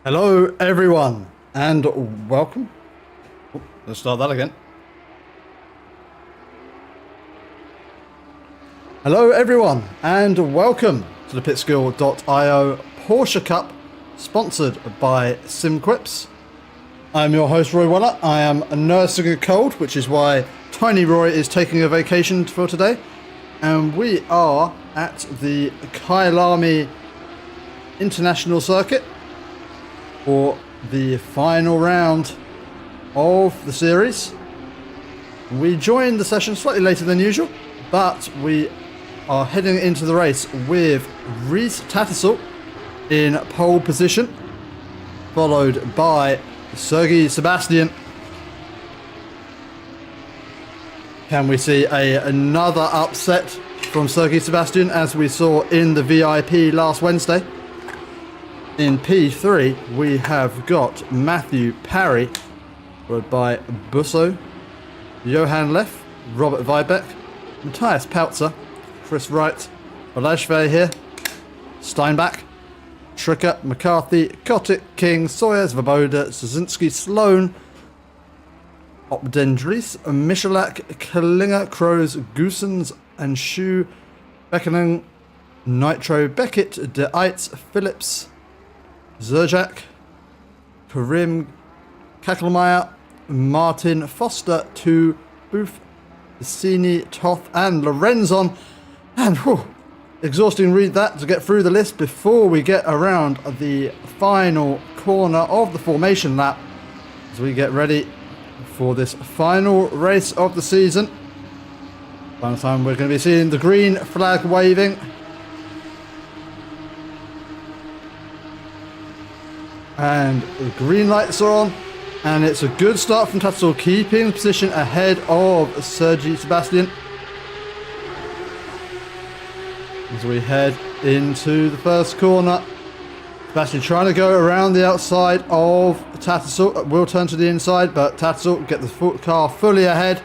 Hello everyone and welcome. Let's start that again. Hello everyone and welcome to the pitskill.io Porsche Cup sponsored by SimQuips. I'm your host Roy Weller. I am nursing a cold, which is why Tiny Roy is taking a vacation for today. And we are at the Kyalami International Circuit for the final round of the series. We joined the session slightly later than usual, but we are heading into the race with Reese Tattersall in pole position, followed by Sergei Sebastian. Can we see another upset from Sergei Sebastian as we saw in the VIP last Wednesday? In P3, we have got Matthew Parry, followed by Busso, Johan Leff, Robert Weibeck, Matthias Pautzer, Chris Wright, Balazs here, Steinbach, Tricker, McCarthy, Kotick, King, Sawyer, Svoboda, Szynski, Sloan, Opdendries, Michalak, Kalinga, Crows, Goosens, and Shu, Beckening, Nitro, Beckett, De Eitz, Phillips, Zerjak, Karim, Kakelmeyer, Martin, Foster, 2, Booth, Cassini, Toth, and Lorenzon. And exhausting read that to get through the list before we get around the final corner of the formation lap as we get ready for this final race of the season. Final time we're going to be seeing the green flag waving. And the green lights are on, and it's a good start from Tattersall, keeping position ahead of Sergei Sebastian as we head into the first corner. Sebastian trying to go around the outside of Tattersall, will turn to the inside, but Tattersall get the car fully ahead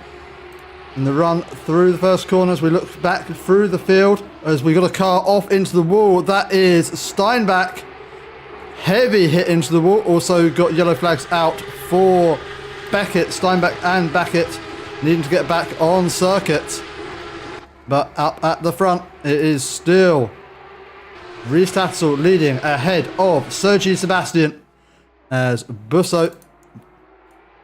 in the run through the first corner. As we look back through the field, as we got a car off into the wall, that is Steinbach. Heavy hit into the wall. Also got yellow flags out for Beckett, Steinbach and Beckett needing to get back on circuit. But up at the front, it is still Reese Tattersall leading ahead of Sergei Sebastian as Busso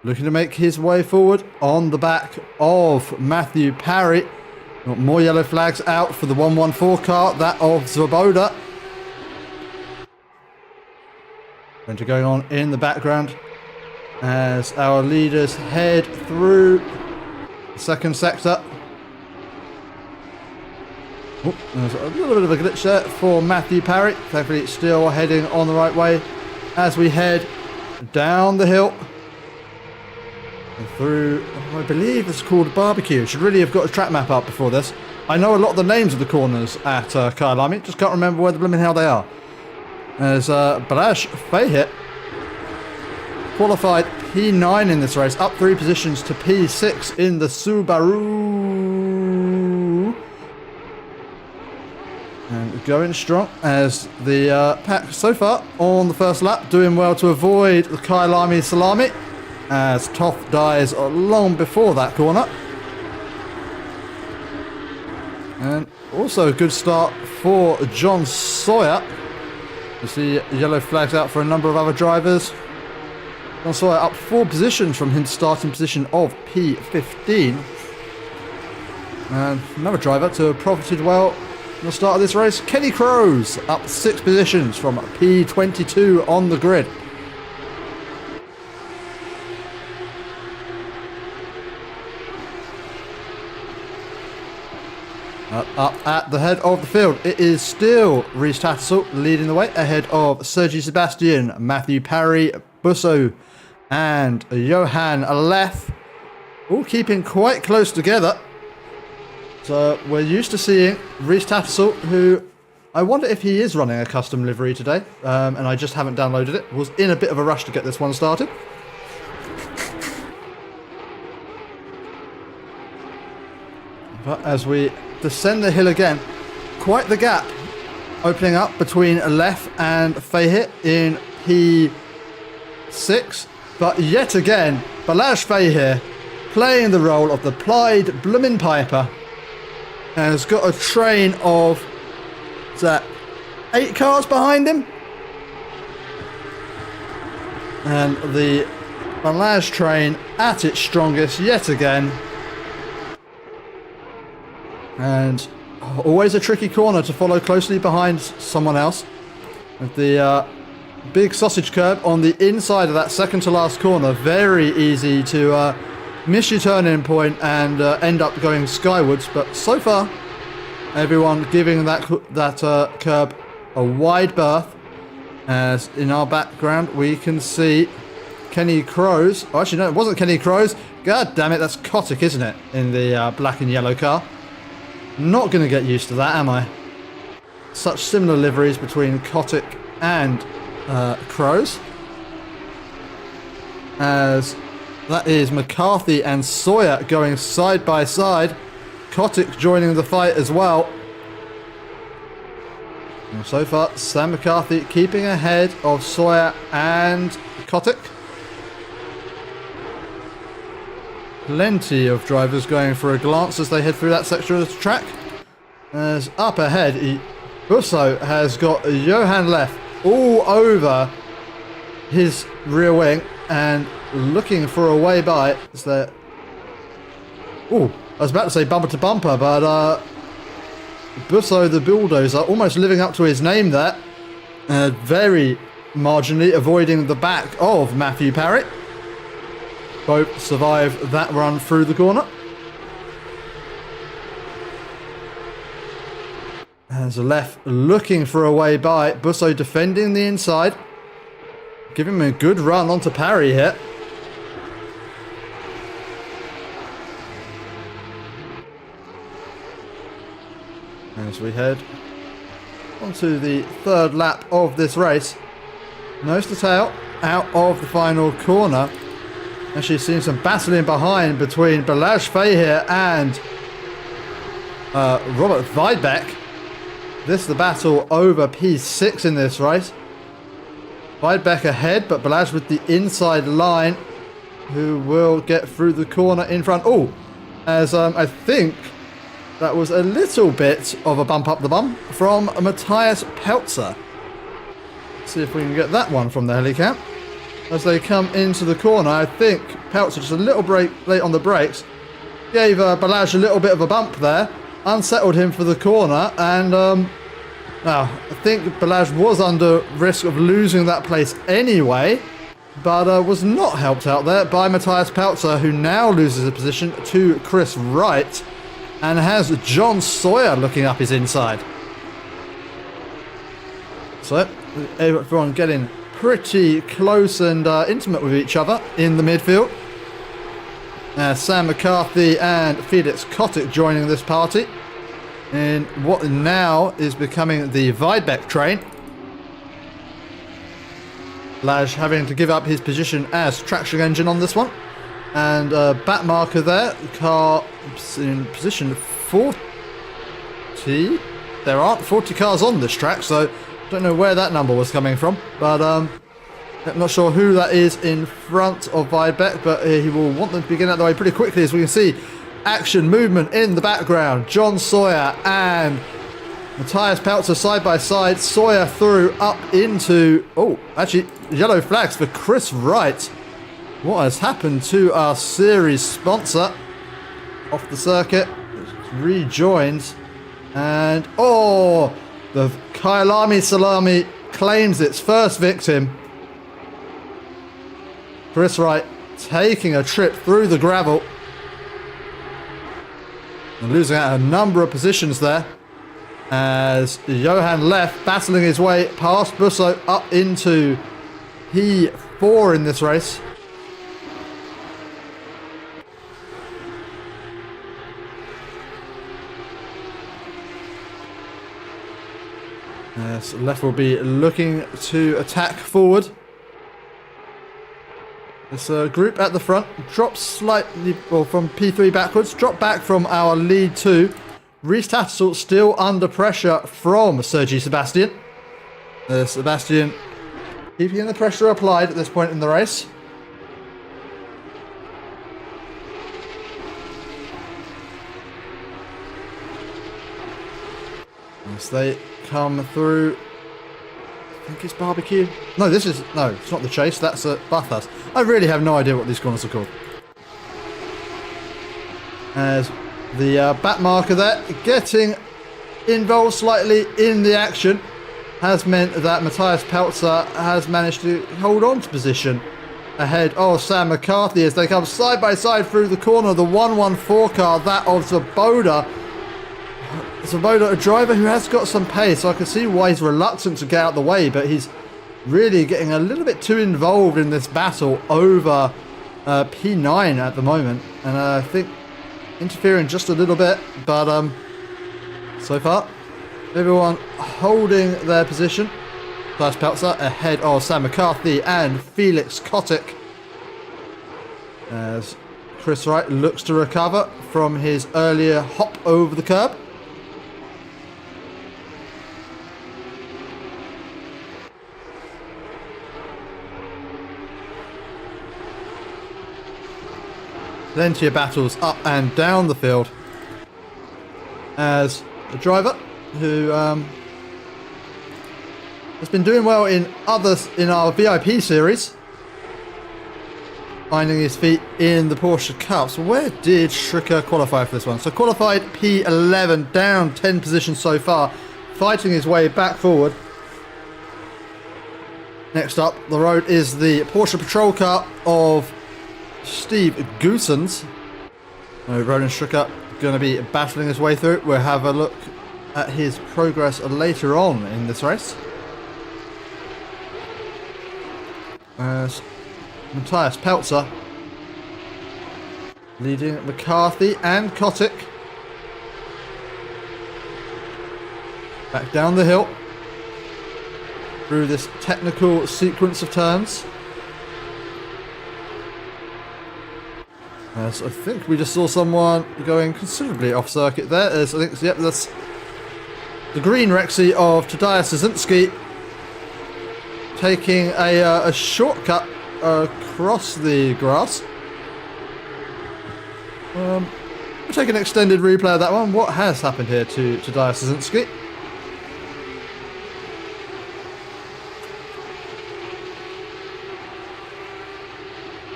looking to make his way forward on the back of Matthew Parry. Got more yellow flags out for the 114 car, that of Svoboda. Plenty going on in the background as our leaders head through the second sector. Oh, there's a little bit of a glitch there for Matthew Parry. Thankfully it's still heading on the right way as we head down the hill and through, I believe it's called Barbecue. Should really have got a track map up before this. I know a lot of the names of the corners at Kyalami, just can't remember where the blooming hell they are. As Balazs Fahit qualified P9 in this race, up 3 positions to P6 in the Subaru. And going strong as the pack so far on the first lap, doing well to avoid the Kyalami Salami as Toth dies long before that corner. And also a good start for John Sawyer. You see yellow flags out for a number of other drivers. John Sawyer up 4 positions from his starting position of P15. And another driver to have profited well from the start of this race, Kenny Crows, up 6 positions from P22 on the grid. Up at the head of the field, it is still Reese Tattersall leading the way ahead of Sergei Sebastian, Matthew Parry, Busso, and Johan Leff, all keeping quite close together. So we're used to seeing Reese Tattersall, who I wonder if he is running a custom livery today, and I just haven't downloaded it. Was in a bit of a rush to get this one started. But as we descend the hill again, quite the gap opening up between Leff and Fahit in P6. But yet again, Balazs here, playing the role of the Pied Bloomin' Piper, has got a train of, is that 8 cars behind him? And the Balazs train at its strongest yet again. And always a tricky corner to follow closely behind someone else. With the big sausage curb on the inside of that second to last corner, very easy to miss your turn-in point and end up going skywards. But so far, everyone giving that curb a wide berth. As in our background, we can see Kenny Crows. Oh, actually, no, it wasn't Kenny Crows. God damn it, that's Kotick, isn't it? In the black and yellow car. Not going to get used to that, am I? Such similar liveries between Kotick and Crows. As that is McCarthy and Sawyer going side by side. Kotick joining the fight as well. And so far, Sam McCarthy keeping ahead of Sawyer and Kotick. Plenty of drivers going for a glance as they head through that section of the track. As up ahead, Busso has got Johan Leff all over his rear wing and looking for a way by. Is there? Oh, I was about to say bumper to bumper, but Busso the bulldozer almost living up to his name there. Very marginally avoiding the back of Matthew Parrott. Both survive that run through the corner. As Leff looking for a way by. Busso defending the inside. Giving him a good run onto Parry here. As we head onto the third lap of this race. Nose to tail out of the final corner. Actually seeing some battling behind between Balazs here and Robert Weidbeck. This is the battle over P6 in this race. Weidbeck ahead, but Balazs with the inside line, who will get through the corner in front. Oh, as I think that was a little bit of a bump up the bum from Matthias Peltzer. Let's see if we can get that one from the helicam. As they come into the corner, I think Peltzer just a little break late on the brakes. Gave Balazs a little bit of a bump there. Unsettled him for the corner. And now, I think Balazs was under risk of losing that place anyway. But was not helped out there by Matthias Peltzer, who now loses a position to Chris Wright. And has John Sawyer looking up his inside. So, everyone getting pretty close and intimate with each other in the midfield. Sam McCarthy and Felix Kotick joining this party in what now is becoming the Weidbeck train. Balazs having to give up his position as traction engine on this one. And back marker there, car in position 40. There aren't 40 cars on this track, so don't know where that number was coming from, but I'm not sure who that is in front of Weidbeck, but he will want them to begin out the way pretty quickly, as we can see action movement in the background. John Sawyer and Matthias Peltzer side by side. Sawyer through up into, oh, actually yellow flags for Chris Wright. What has happened to our series sponsor off the circuit? Rejoins, and oh, the Kyalami Salami claims its first victim. Chris Wright taking a trip through the gravel and losing out a number of positions there, as Johan Leff battling his way past Busso up into P4 in this race. Yes, Leff will be looking to attack forward. This group at the front drops slightly, well, from P3 backwards, drop back from our lead 2. Reese Tattersall still under pressure from Sergi Sebastian. Sebastian Keeping the pressure applied at this point in the race. As they come through, I think it's barbecue. No, it's not the chase. That's a Bathurst. I really have no idea what these corners are called. As the back marker there getting involved slightly in the action has meant that Matthias Peltzer has managed to hold on to position ahead of Sam McCarthy as they come side by side through the corner. The 114 car, that of Svoboda. Svoboda, a driver who has got some pace, so I can see why he's reluctant to get out of the way, but he's really getting a little bit too involved in this battle over P9 at the moment, and I think interfering just a little bit, but so far everyone holding their position. Klaus Peltzer ahead of Sam McCarthy and Felix Kotick as Chris Wright looks to recover from his earlier hop over the curb. Plenty of battles up and down the field as the driver who has been doing well in our VIP series, finding his feet in the Porsche Cup. So where did Stricker qualify for this one? So qualified P11, down 10 positions so far, fighting his way back forward. Next up the road is the Porsche patrol car of Steve Goosens. Roland Stricker going to be battling his way through. We'll have a look at his progress later on in this race. As Matthias Peltzer leading McCarthy and Kotick back down the hill through this technical sequence of turns. As I think we just saw someone going considerably off circuit there. As I think, yep, that's the green Rexy of Tadeusz Szynski taking a shortcut across the grass. We'll take an extended replay of that one. What has happened here to Tadeusz Szynski?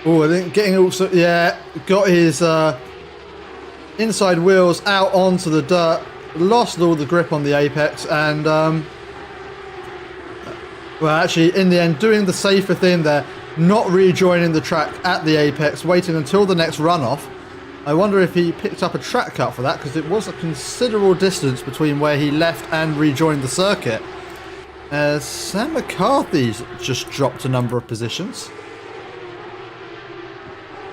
Oh, I think getting also, yeah, got his inside wheels out onto the dirt, lost all the grip on the apex, and well, actually, in the end, doing the safer thing there, not rejoining the track at the apex, waiting until the next runoff. I wonder if he picked up a track cut for that, because it was a considerable distance between where he left and rejoined the circuit. Sam McCarthy's just dropped a number of positions.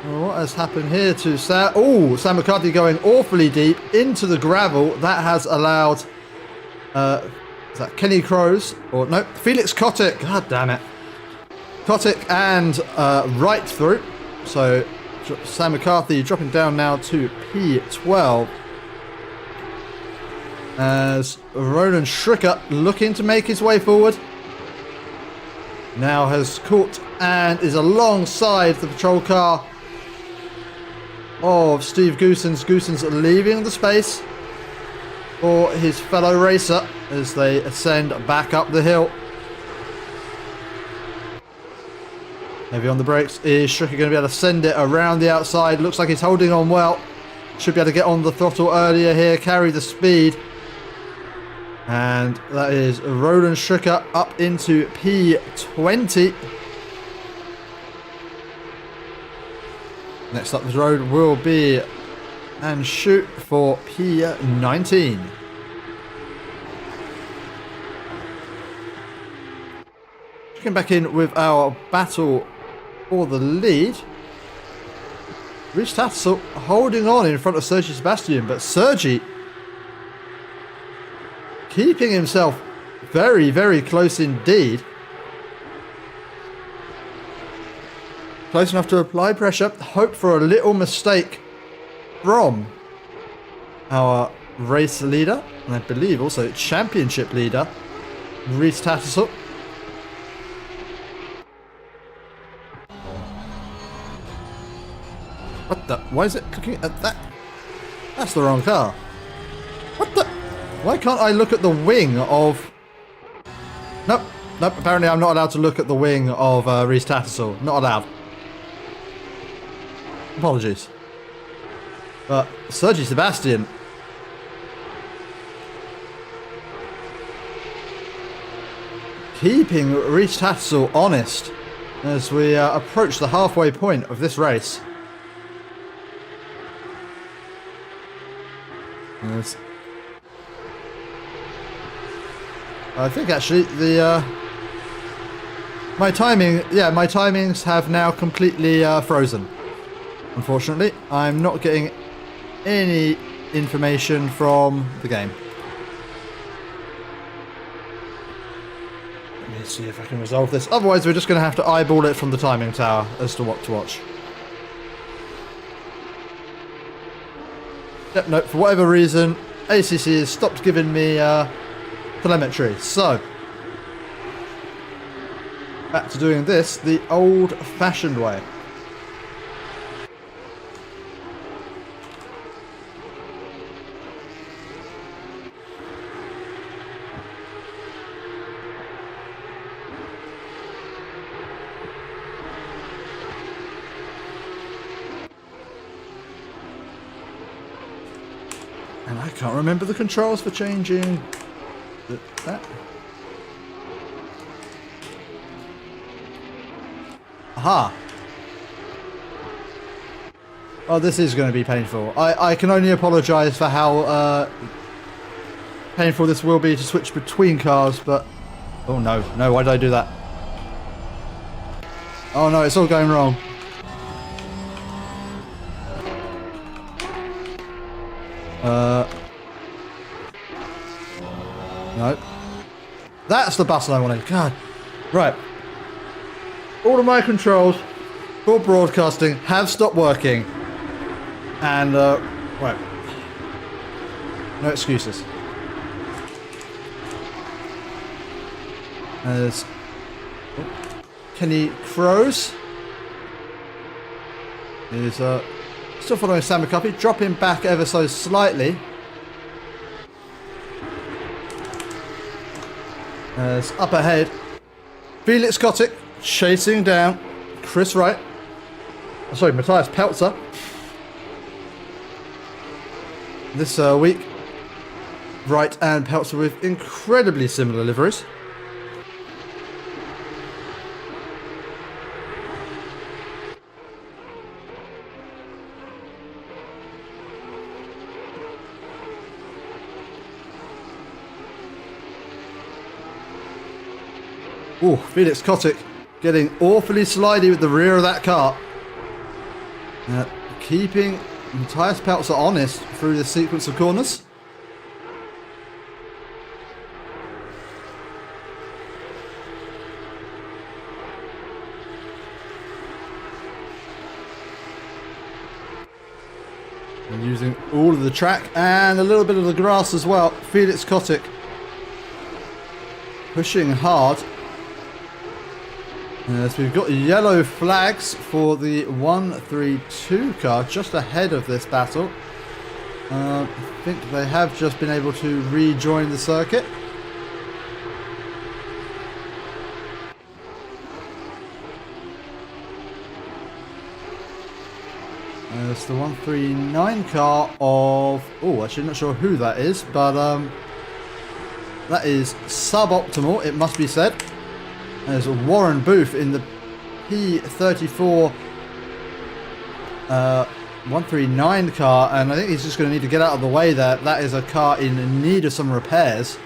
What has happened here to Sam? Oh, Sam McCarthy going awfully deep into the gravel. That has allowed is that Kenny Crows? Or no, Felix Kotick. God damn it. Kotick and right through. So Sam McCarthy dropping down now to P12. As Roland Stricker looking to make his way forward. Now has caught and is alongside the patrol car of Steve Goosens. Goosens leaving the space for his fellow racer as they ascend back up the hill. Heavy on the brakes. Is Stricker going to be able to send it around the outside? Looks like he's holding on well. Should be able to get on the throttle earlier here, carry the speed. And that is Roland Stricker up into P20. Next up the road will be and shoot for P19. Checking back in with our battle for the lead. Rich Tattersall holding on in front of Sergi Sebastian, but Sergi keeping himself very, very close indeed. Close enough to apply pressure, hope for a little mistake from our race leader, and I believe also championship leader, Rhys Tattersall. What the? Why is it looking at that? That's the wrong car. What the? Why can't I look at the wing of... Nope. Nope. Apparently I'm not allowed to look at the wing of Reese Tattersall. Not allowed. Apologies. But Sergi Sebastian... keeping Reese Tattersall honest as we approach the halfway point of this race. Yes. I think actually the my timings have now completely frozen. Unfortunately, I'm not getting any information from the game. Let me see if I can resolve this. Otherwise, we're just going to have to eyeball it from the timing tower as to what to watch. Yep, no, for whatever reason, ACC has stopped giving me telemetry. So, back to doing this the old-fashioned way. And I can't remember the controls for changing that. Aha! Oh, this is going to be painful. I can only apologise for how painful this will be to switch between cars, but... Oh no, no, why did I do that? Oh no, it's all going wrong. No. That's the button I wanted. God. Right. All of my controls for broadcasting have stopped working. And, right. No excuses. There's Kenny Crows. He's, still following Sam McCuppy, dropping back ever so slightly. As up ahead, Felix Kotick chasing down Chris Wright. Oh, sorry, Matthias Peltzer. This week, Wright and Peltzer with incredibly similar liveries. Oh, Felix Kotick getting awfully slidey with the rear of that car. Keeping Matthias Peltzer honest through the sequence of corners. And using all of the track and a little bit of the grass as well. Felix Kotick pushing hard. Yes, we've got yellow flags for the 132 car just ahead of this battle. I think they have just been able to rejoin the circuit. It's the 139 car of... Oh, actually not sure who that is, but that is suboptimal, it must be said. There's Warren Booth in the P34 139 car, and I think he's just going to need to get out of the way there. That is a car in need of some repairs.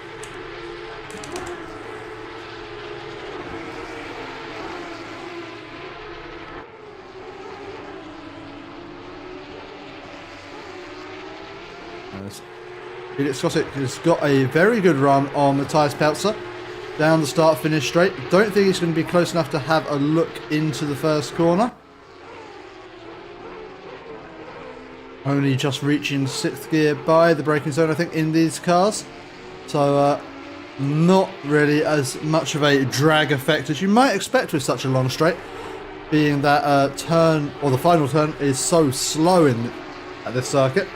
Felix Kotick has got a very good run on Matthias Peltzer. Down the start-finish straight. Don't think he's going to be close enough to have a look into the first corner. Only just reaching 6th gear by the braking zone, I think, in these cars. So, not really as much of a drag effect as you might expect with such a long straight. being that turn, or the final turn, is so slow at this circuit.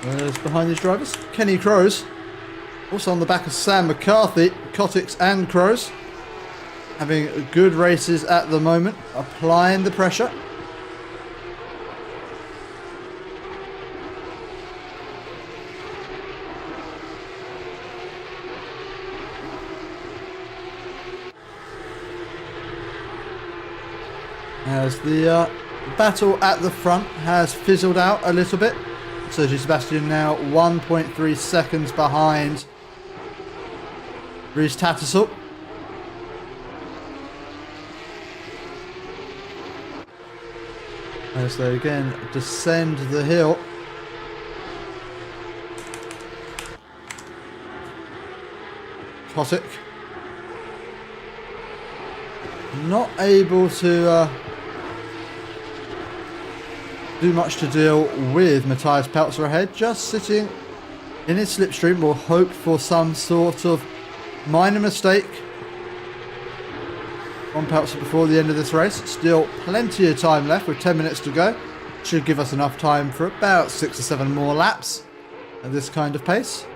Where's behind these drivers? Kenny Crows, also on the back of Sam McCarthy, Kotiks and Crows, having good races at the moment, applying the pressure. As the battle at the front has fizzled out a little bit. Sergio Sebastian now 1.3 seconds behind Rhys Tattersall. As they again descend the hill. Kotick not able to do much to deal with Matthias Peltzer ahead, just sitting in his slipstream. Will hope for some sort of minor mistake on Peltzer before the end of this race. Still plenty of time left with 10 minutes to go. Should give us enough time for about 6 or 7 more laps at this kind of pace.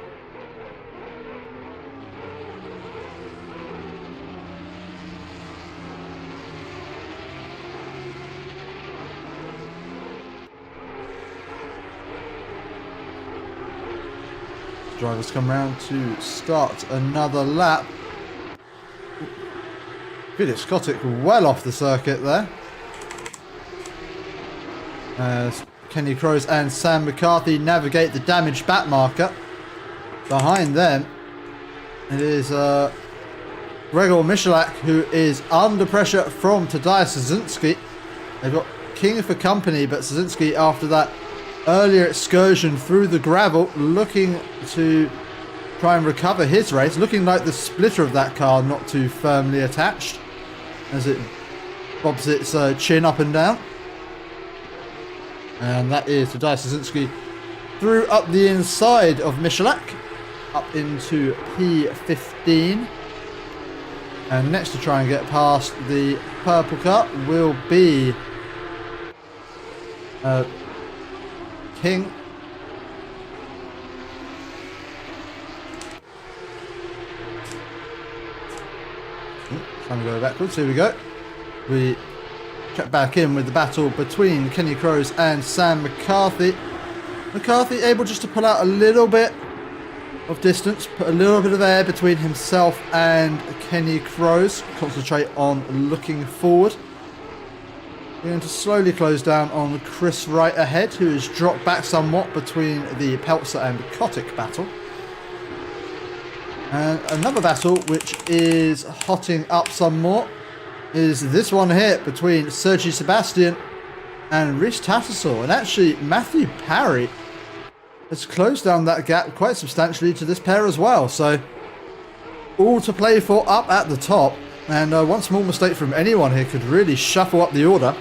Drivers come round to start another lap. Felix Kotick well off the circuit there. As Kenny Crows and Sam McCarthy navigate the damaged back marker. Behind them, it is Gregor Michalak, who is under pressure from Tadeusz Szynski. They've got King for company, but Szynski, after that earlier excursion through the gravel, looking to try and recover his race, looking like the splitter of that car not too firmly attached as it bobs its chin up and down. And that is Tadeusz Szynski through up the inside of Michalak up into P15, and next to try and get past the purple car will be King. Trying to go backwards. Here we go. We check back in with the battle between Kenny Crows and Sam McCarthy. McCarthy able just to pull out a little bit of distance, put a little bit of air between himself and Kenny Crows. Concentrate on looking forward. We're going to slowly close down on Chris Wright ahead, who has dropped back somewhat between the Peltzer and Kotick battle. And another battle which is hotting up some more is this one here between Sergio Sebastian and Rhys Tattersall. And actually Matthew Parry has closed down that gap quite substantially to this pair as well. So all to play for up at the top. And one small mistake from anyone here could really shuffle up the order.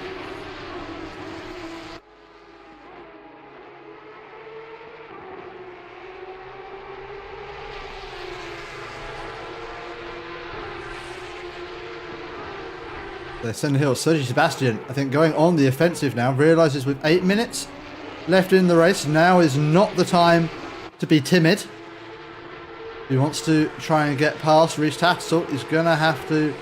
They're sending hill. Sergio Sebastian, I think, going on the offensive now, realises with 8 minutes left in the race, now is not the time to be timid. He wants to try and get past Rhys Tattersall. He's going to have to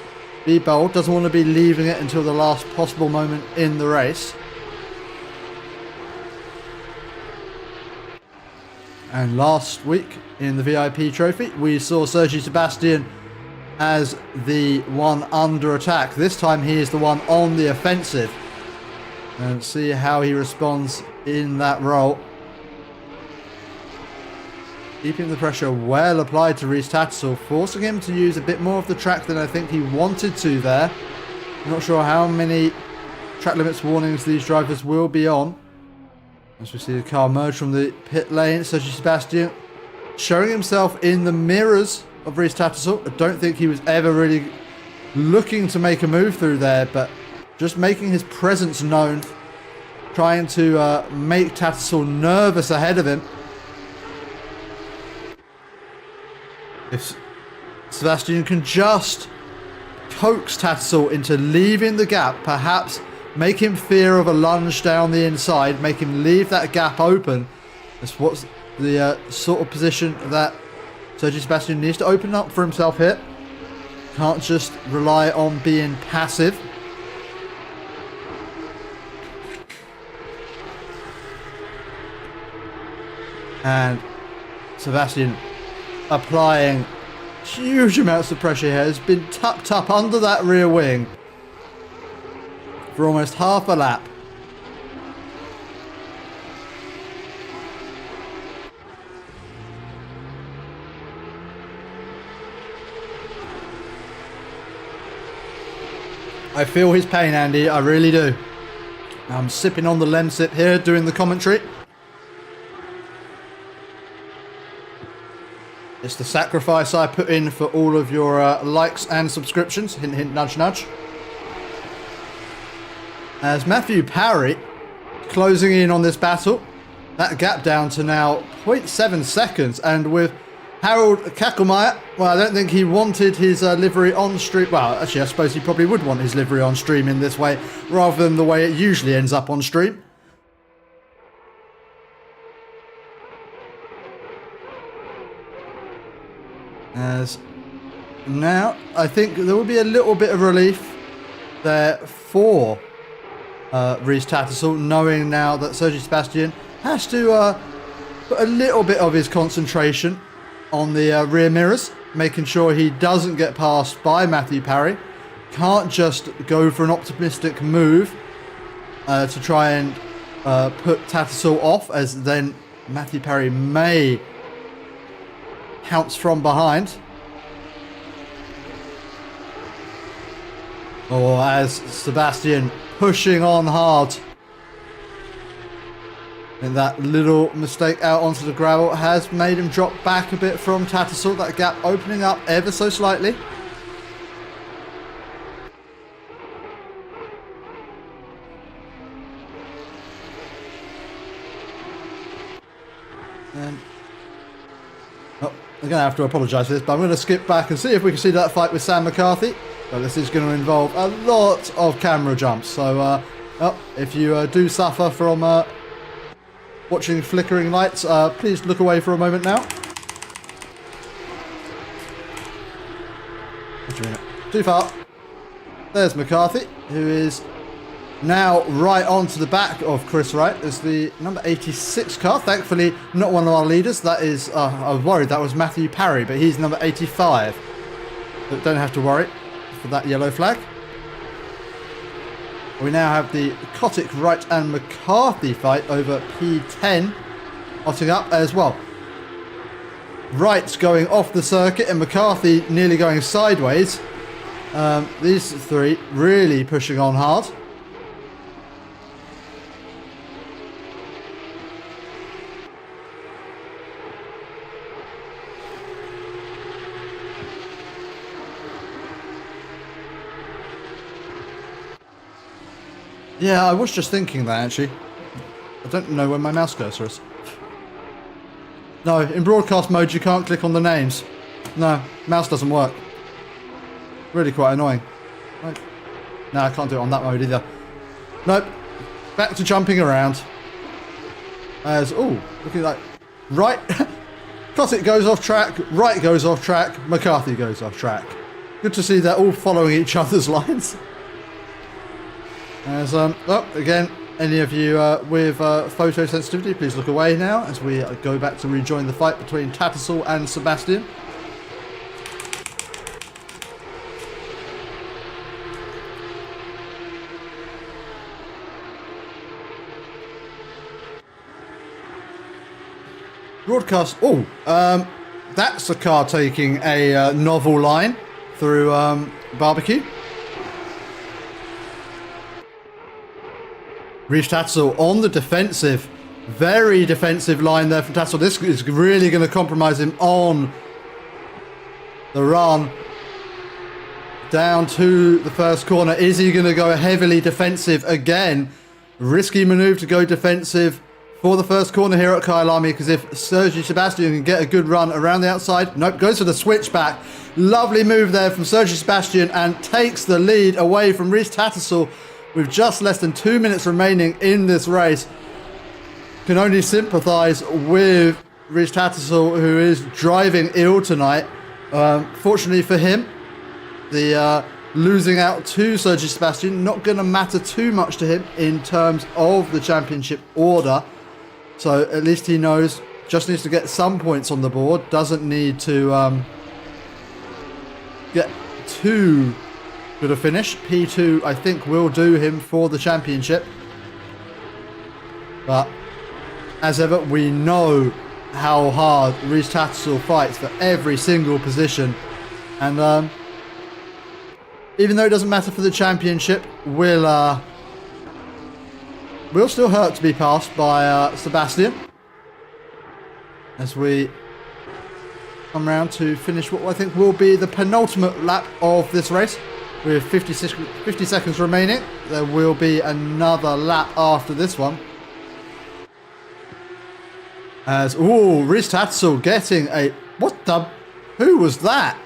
be bold. Doesn't want to be leaving it until the last possible moment in the race. And last week in the VIP trophy, we saw Sergio Sebastian as the one under attack. This time he is the one on the offensive. And see how he responds in that role. Keeping the pressure well applied to Rhys Tattersall, forcing him to use a bit more of the track than I think he wanted to there. I'm not sure how many track limits warnings these drivers will be on. As we see the car merge from the pit lane, Sergio Sebastian showing himself in the mirrors of Rhys Tattersall. I don't think he was ever really looking to make a move through there, but just making his presence known trying to make Tattersall nervous ahead of him. If Sebastian can just coax Tattersall into leaving the gap, perhaps make him fear of a lunge down the inside, make him leave that gap open. That's what's the sort of position that Sergio Sebastian needs to open up for himself here. Can't just rely on being passive. And Sebastian applying huge amounts of pressure here, has been tucked up under that rear wing for almost half a lap. I feel his pain, Andy, I really do. I'm sipping on the Lemsip here, doing the commentary. It's the sacrifice I put in for all of your likes and subscriptions. Hint, hint, nudge, nudge. As Matthew Parry closing in on this battle. That gap down to now 0.7 seconds. And with Harold Kakelmeyer, well, I don't think he wanted his livery on stream. Well, actually, I suppose he probably would want his livery on stream in this way, rather than the way it usually ends up on stream. As now, I think there will be a little bit of relief there for Rhys Tattersall, knowing now that Sergio Sebastian has to put a little bit of his concentration on the rear mirrors, making sure he doesn't get passed by Matthew Parry. Can't just go for an optimistic move to try and put Tattersall off, as then Matthew Parry may pounce from behind. Or as Sebastian pushing on hard. And that little mistake out onto the gravel has made him drop back a bit from Tattersall. That gap opening up ever so slightly. And I'm going to have to apologise for this, but I'm going to skip back and see if we can see that fight with Sam McCarthy. But this is going to involve a lot of camera jumps. So if you do suffer from watching flickering lights, please look away for a moment now. Too far. There's McCarthy, who is now right onto the back of Chris Wright as the number 86 car. Thankfully, not one of our leaders. That is, I was worried that was Matthew Parry, but he's number 85. But don't have to worry for that yellow flag. We now have the Kotick, Wright and McCarthy fight over P10 hotting up as well. Wright's going off the circuit and McCarthy nearly going sideways. These three really pushing on hard. Yeah, I was just thinking that, actually. I don't know where my mouse cursor is. No, in broadcast mode you can't click on the names. No, mouse doesn't work. Really quite annoying. Right. No, I can't do it on that mode either. Nope. Back to jumping around. As, ooh, looking like... Right. Kotick goes off track, Wright goes off track, McCarthy goes off track. Good to see they're all following each other's lines. As, again, any of you with photosensitivity, please look away now as we go back to rejoin the fight between Tattersall and Sebastian. Broadcast, that's a car taking a novel line through barbecue. Rhys Tattersall on the defensive. Very defensive line there from Tattersall. This is really going to compromise him on the run down to the first corner. Is he going to go heavily defensive again? risky move to go defensive for the first corner here at Kyalami, because if Sergi Sebastian can get a good run around the outside, nope, goes for the switchback. Lovely move there from Sergi Sebastian and takes the lead away from Rhys Tattersall with just less than 2 minutes remaining in this race. Can only sympathise with Rhys Tattersall, who is driving ill tonight. Fortunately for him, the losing out to Sergi Sebastian not going to matter too much to him in terms of the championship order. So at least he knows, just needs to get some points on the board. Doesn't need to get too good a finish. P2, I think, will do him for the championship. But as ever, we know how hard Rhys Tattersall fights for every single position. And even though it doesn't matter for the championship, will still hurt to be passed by Sebastian. As we come round to finish what I think will be the penultimate lap of this race. With 50 seconds remaining. There will be another lap after this one. As, ooh, Rhys Tattersall getting a... What the... Who was that?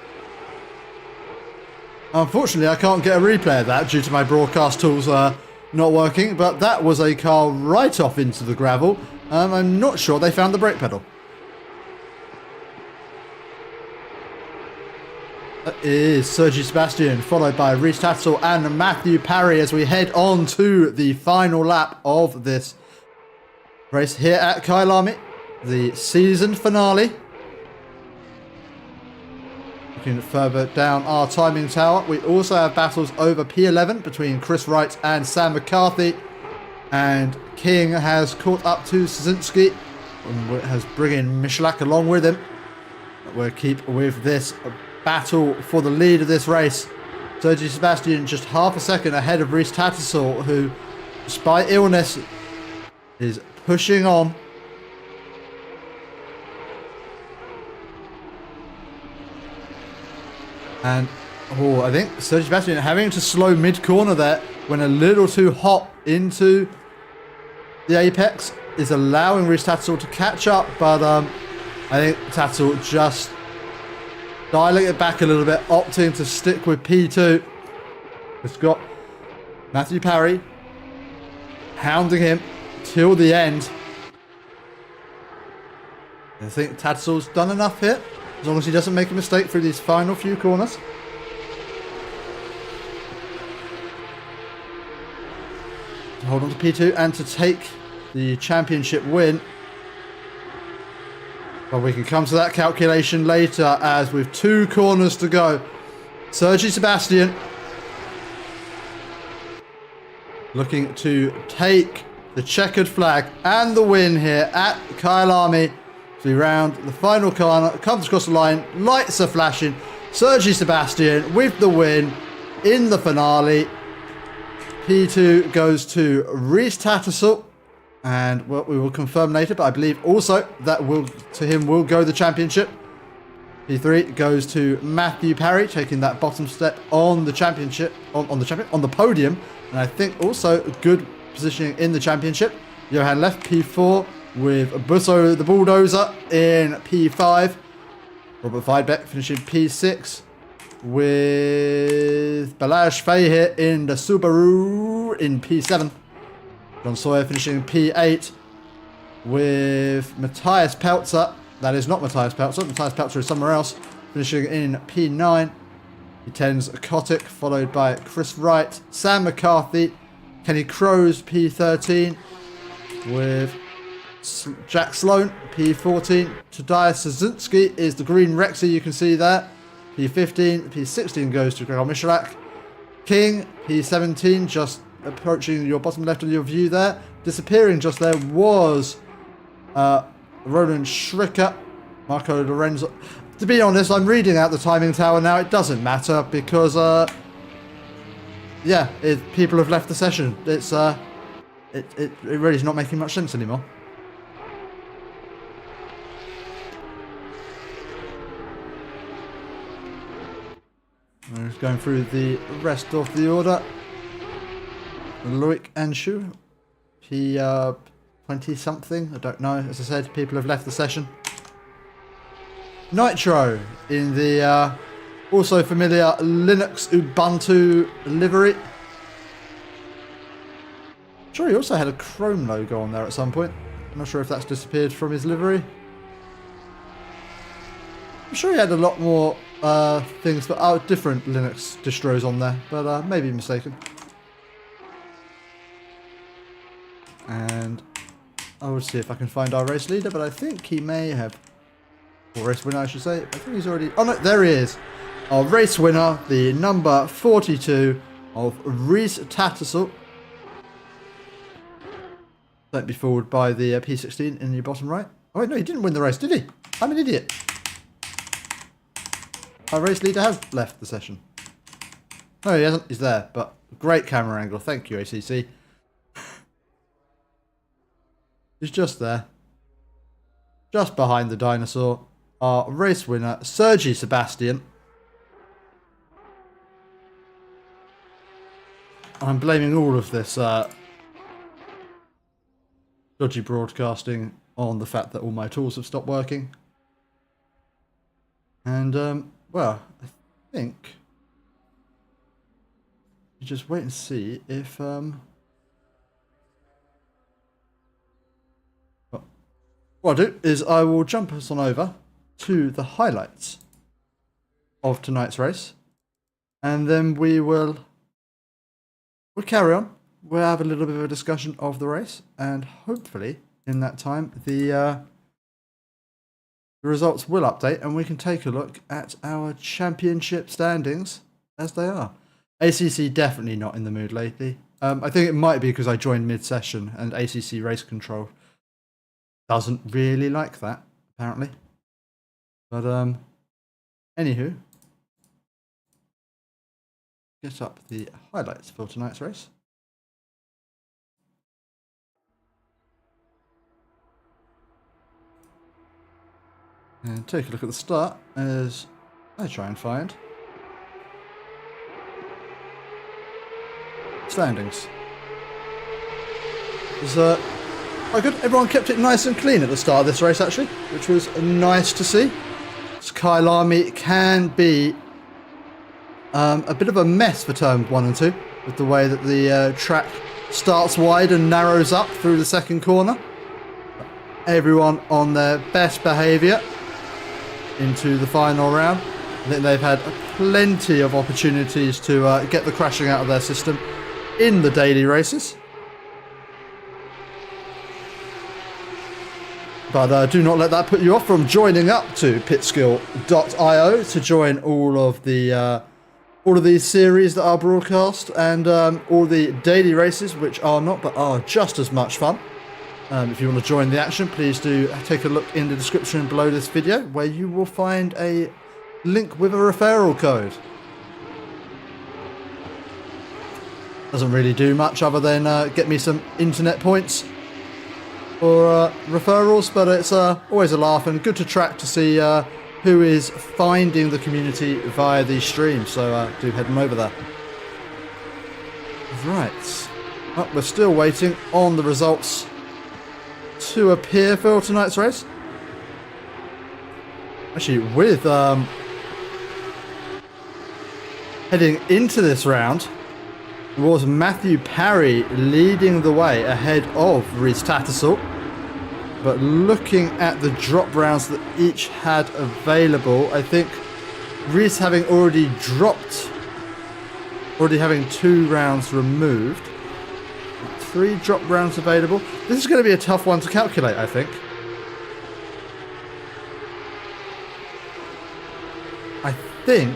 Unfortunately, I can't get a replay of that due to my broadcast tools not working. But that was a car right off into the gravel. I'm not sure they found the brake pedal. That is Sergi Sebastian, followed by Rhys Tattersall and Matthew Parry as we head on to the final lap of this race here at Kyalami. The season finale. Looking further down our timing tower, we also have battles over P11 between Chris Wright and Sam McCarthy. And King has caught up to Szynski and has bringing Michalak along with him. We'll keep with this battle for the lead of this race. Sergi Sebastian just half a second ahead of Rhys Tattersall, who, despite illness, is pushing on. And, oh, I think Sergi Sebastian having to slow mid-corner there when a little too hot into the apex is allowing Rhys Tattersall to catch up, but I think Tattersall just dialing it back a little bit, opting to stick with P2. It's got Matthew Parry hounding him till the end. I think Tattersall's done enough here, as long as he doesn't make a mistake through these final few corners. To hold on to P2 and to take the championship win. But we can come to that calculation later, as with 2 corners to go, Sergi Sebastian looking to take the checkered flag and the win here at Kyalami. As we round the final corner, comes across the line, lights are flashing. Sergi Sebastian with the win in the finale. P2 goes to Rhys Tattersall, and well, we will confirm later, but I believe also that will go the championship. P3 goes to Matthew Parry, taking that bottom step on the championship, on the podium, and I think also good positioning in the championship. Johan left P4 with Busso the Bulldozer in P5. Robert Weidbeck finishing P6 with Balazs Fahir in the Subaru in P7. John Sawyer finishing P8 with Matthias Peltzer. That is not Matthias Peltzer. Matthias Peltzer is somewhere else. Finishing in P9. P10's Kotick, followed by Chris Wright, Sam McCarthy, Kenny Crowes P13 with Jack Sloan P14. Tobias Szynski is the green Rexy you can see there. P15. P16 goes to Gregor Michalak. King P17, just approaching your bottom left of your view there. Disappearing just there was Roland Schricker, Marco Lorenzo. To be honest, I'm reading out the timing tower now. It doesn't matter because, yeah, people have left the session. It's it really is not making much sense anymore. We're just going through the rest of the order. Loic Anshu P20 something. I don't know. As I said, people have left the session. Nitro in the also familiar Linux Ubuntu livery. Sure, he also had a Chrome logo on there at some point. I'm not sure if that's disappeared from his livery. I'm sure he had a lot more things, but different Linux distros on there, but maybe mistaken. And I will see if I can find our race leader, but I think he may have, or race winner I should say. I think he's already, oh no, there he is. Our race winner, the number 42 of Rhys Tattersall. Don't be fooled by the P16 in the bottom right. Oh wait, no, he didn't win the race, did he? I'm an idiot. Our race leader has left the session. No, he hasn't. He's there, but great camera angle. Thank you, ACC. He's just there. Just behind the dinosaur. Our race winner, Sergi Sebastian. I'm blaming all of this dodgy broadcasting on the fact that all my tools have stopped working. And, well, I think you just wait and see if, what I'll do is I will jump us on over to the highlights of tonight's race, and then we'll carry on. We'll have a little bit of a discussion of the race, and hopefully in that time the results will update and we can take a look at our championship standings as they are. ACC definitely not in the mood lately. I think it might be because I joined mid-session and ACC Race Control doesn't really like that, apparently. But, anywho, get up the highlights for tonight's race. And take a look at the start as I try and find standings. It was quite good. Everyone kept it nice and clean at the start of this race, actually, which was nice to see. Kyalami can be a bit of a mess for turn 1 and 2 with the way that the track starts wide and narrows up through the second corner. Everyone on their best behaviour into the final round. I think they've had plenty of opportunities to get the crashing out of their system in the daily races. But do not let that put you off from joining up to pitskill.io to join all of these series that are broadcast and all the daily races, which are not but are just as much fun. If you want to join the action, please do take a look in the description below this video where you will find a link with a referral code. Doesn't really do much other than get me some internet points for referrals, but it's always a laugh and good to track to see who is finding the community via these streams, so do head on over there. Right, well, we're still waiting on the results to appear for tonight's race. Actually, with heading into this round was Matthew Parry leading the way ahead of Rhys Tattersall. But looking at the drop rounds that each had available, I think Rhys having already having 2 rounds removed, 3 drop rounds available. This is going to be a tough one to calculate, I think. I think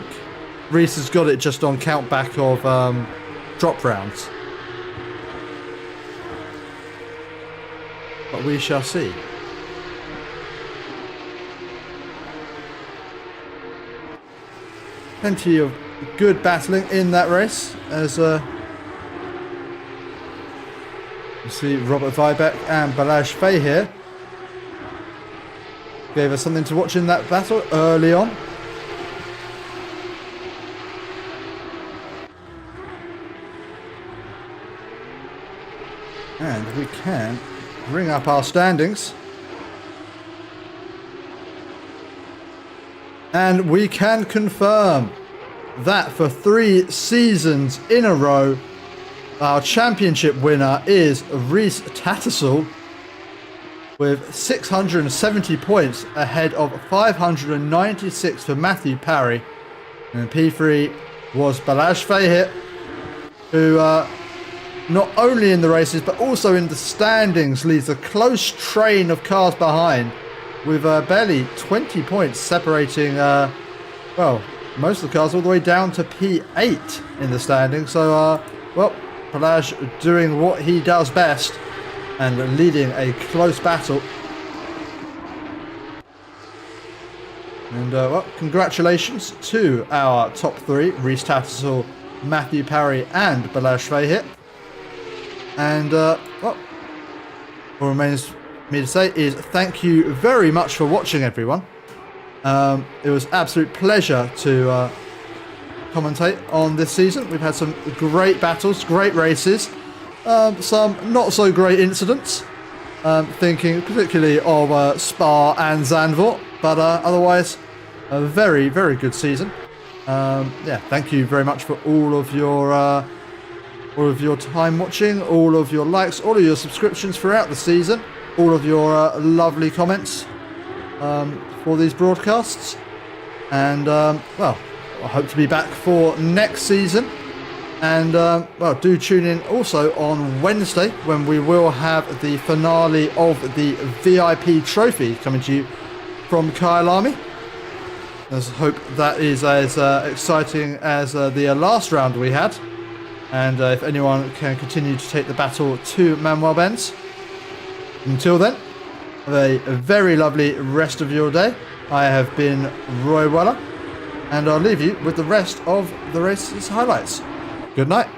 Rhys has got it just on count back of drop rounds. But we shall see. Plenty of good battling in that race as you see Robert Vibeck and Balazs Fay here. Gave us something to watch in that battle early on. And and we can bring up our standings. And we can confirm that for 3 seasons in a row, our championship winner is Reese Tattersall with 670 points ahead of 596 for Matthew Parry. And P3 was Balazs Fahit, who not only in the races but also in the standings leaves a close train of cars behind, with barely 20 points separating, well, most of the cars all the way down to P8 in the standings. So, well, Balazs doing what he does best and leading a close battle. And, well, congratulations to our top 3, Reese Tattersall, Matthew Parry and Balazs Fahit. And, well, what remains me to say is thank you very much for watching, everyone. It was an absolute pleasure to commentate on this season. We've had some great battles, great races, some not so great incidents, thinking particularly of Spa and Zandvoort, but otherwise a very, very good season. Yeah, thank you very much for all of your time watching, all of your likes, all of your subscriptions throughout the season, all of your lovely comments for these broadcasts. And, well, I hope to be back for next season. And, well, do tune in also on Wednesday when we will have the finale of the VIP trophy coming to you from Kyalami. I hope that is as exciting as the last round we had. And if anyone can continue to take the battle to Manuel Benz. Until then, have a very lovely rest of your day. I have been Roy Weller, and I'll leave you with the rest of the race's highlights. Good night.